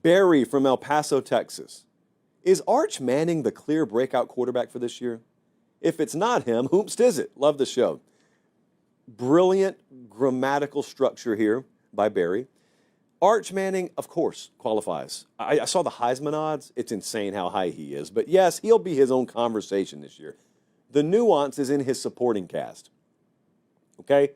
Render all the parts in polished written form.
Barry from El Paso, Texas. Is Arch Manning the clear breakout quarterback for this year? If it's not him, whomst is it? Love the show. Brilliant grammatical structure here by Barry. Arch Manning, of course, qualifies. I saw the Heisman odds. It's insane how high he is. But yes, he'll be his own conversation this year. The nuance is in his supporting cast. Okay?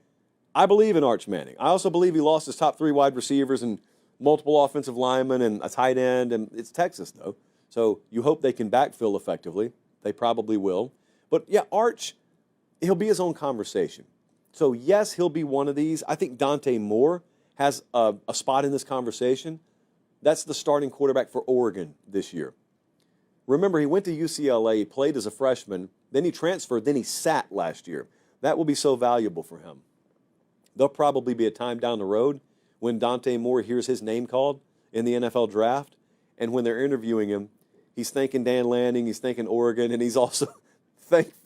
I believe in Arch Manning. I also believe he lost his top 3 wide receivers and multiple offensive linemen and a tight end. And it's Texas, though. So you hope they can backfill effectively. They probably will. But yeah, Arch, he'll be his own conversation. So yes, he'll be one of these. I think Dante Moore has a spot in this conversation. That's the starting quarterback for Oregon this year. Remember, he went to UCLA, he played as a freshman, then he transferred, then he sat last year. That will be so valuable for him. There'll probably be a time down the road when Dante Moore hears his name called in the NFL draft, and when they're interviewing him, he's thanking Dan Lanning, he's thanking Oregon, and he's also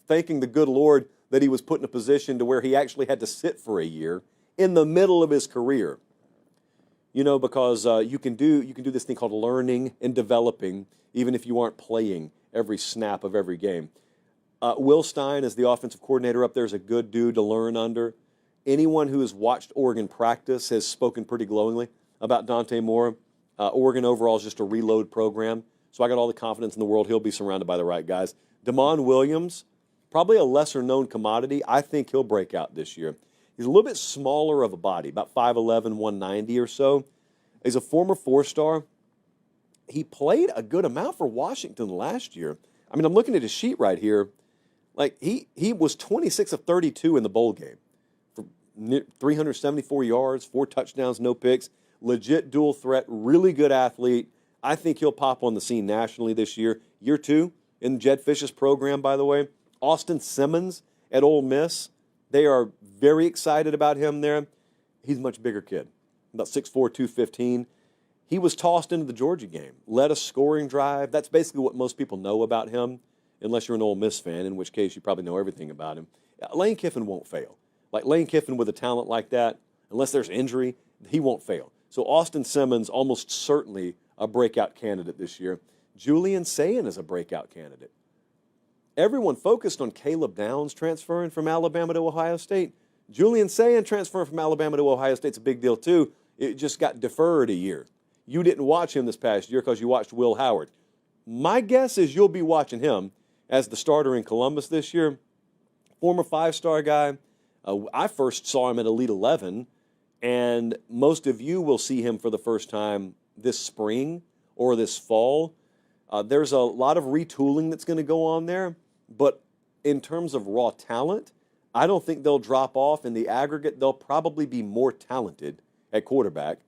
thanking the good Lord that he was put in a position to where he actually had to sit for a year in the middle of his career. You know, because you can do this thing called learning and developing, even if you aren't playing every snap of every game. Will Stein, as the offensive coordinator up there, is a good dude to learn under. Anyone who has watched Oregon practice has spoken pretty glowingly about Dante Moore. Oregon overall is just a reload program, so I got all the confidence in the world he'll be surrounded by the right guys. Damon Williams, probably a lesser-known commodity. I think he'll break out this year. He's a little bit smaller of a body, about 5'11", 190 or so. He's a former 4-star. He played a good amount for Washington last year. I mean, I'm looking at his sheet right here. Like, he was 26 of 32 in the bowl game for 374 yards, 4 touchdowns, no picks. Legit dual threat, really good athlete. I think he'll pop on the scene nationally this year. Year 2 in Jed Fish's program, by the way. Austin Simmons at Ole Miss. They are very excited about him there. He's a much bigger kid, about 6'4", 215. He was tossed into the Georgia game, led a scoring drive. That's basically what most people know about him, unless you're an Ole Miss fan, in which case you probably know everything about him. Lane Kiffin won't fail. Like Lane Kiffin with a talent like that, unless there's injury, he won't fail. So Austin Simmons, almost certainly a breakout candidate this year. Julian Sayin is a breakout candidate. Everyone focused on Caleb Downs transferring from Alabama to Ohio State. Julian Sayin transferring from Alabama to Ohio State's a big deal too. It just got deferred a year. You didn't watch him this past year because you watched Will Howard. My guess is you'll be watching him as the starter in Columbus this year. Former 5-star guy. I first saw him at Elite 11, and most of you will see him for the first time this spring or this fall. There's a lot of retooling that's going to go on there. But in terms of raw talent, I don't think they'll drop off. In the aggregate, they'll probably be more talented at quarterback.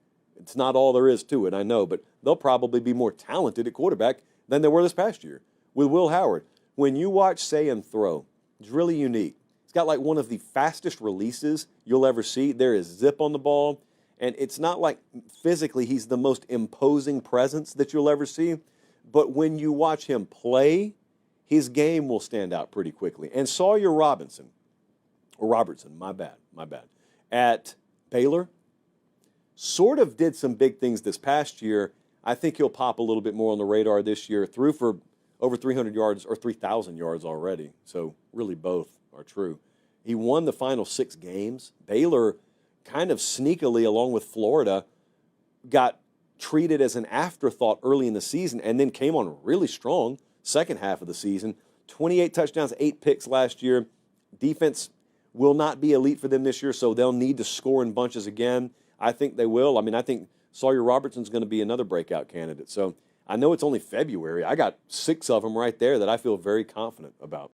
It's not all there is to it, I know, but they'll probably be more talented at quarterback than they were this past year with Will Howard. When you watch Sayin throw, it's really unique. He's got like one of the fastest releases you'll ever see. There is zip on the ball, and it's not like physically he's the most imposing presence that you'll ever see, but when you watch him play, his game will stand out pretty quickly. And Sawyer Robertson, my bad, at Baylor, sort of did some big things this past year. I think he'll pop a little bit more on the radar this year. Threw for over 300 yards or 3,000 yards already. So really both are true. He won the final 6 games. Baylor kind of sneakily, along with Florida, got treated as an afterthought early in the season and then came on really strong second half of the season. 28 touchdowns, 8 picks last year. Defense will not be elite for them this year, so they'll need to score in bunches again. I think they will. I mean, I think Sawyer Robertson's going to be another breakout candidate. So I know it's only February. I got 6 of them right there that I feel very confident about.